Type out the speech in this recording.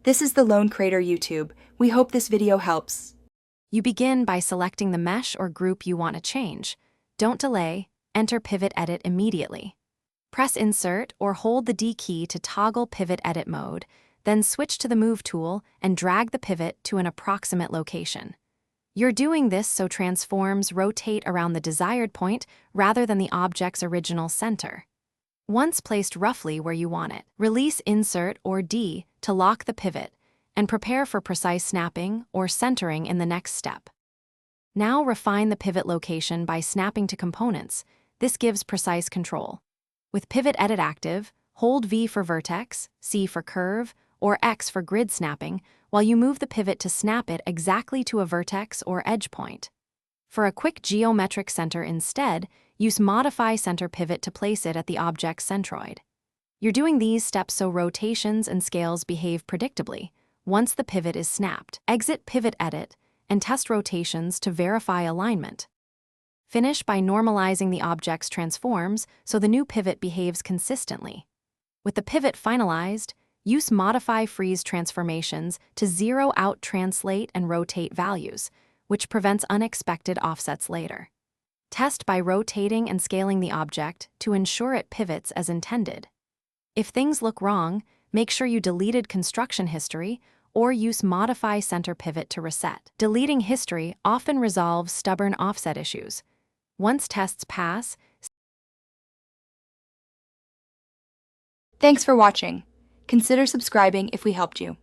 This is the Lone Creator YouTube. We hope this video helps. You begin by selecting the mesh or group you want to change. Don't delay, enter Pivot Edit immediately. Press Insert or hold the D key to toggle Pivot Edit mode, then switch to the Move tool and drag the pivot to an approximate location. You're doing this so transforms rotate around the desired point rather than the object's original center. Once placed roughly where you want it, release Insert or D to lock the pivot and prepare for precise snapping or centering in the next step. Now refine the pivot location by snapping to components. This gives precise control. With Pivot Edit active, hold V for vertex, C for curve, or X for grid snapping while you move the pivot to snap it exactly to a vertex or edge point. For a quick geometric center instead, use Modify Center Pivot to place it at the object's centroid. You're doing these steps so rotations and scales behave predictably. Once the pivot is snapped, exit Pivot Edit and test rotations to verify alignment. Finish by normalizing the object's transforms so the new pivot behaves consistently. With the pivot finalized, use Modify Freeze transformations to zero out translate and rotate values, which prevents unexpected offsets later. Test by rotating and scaling the object to ensure it pivots as intended. If things look wrong, make sure you deleted construction history or use Modify Center Pivot to reset. Deleting history often resolves stubborn offset issues. Once tests pass, Thanks for watching. Consider subscribing if we helped you.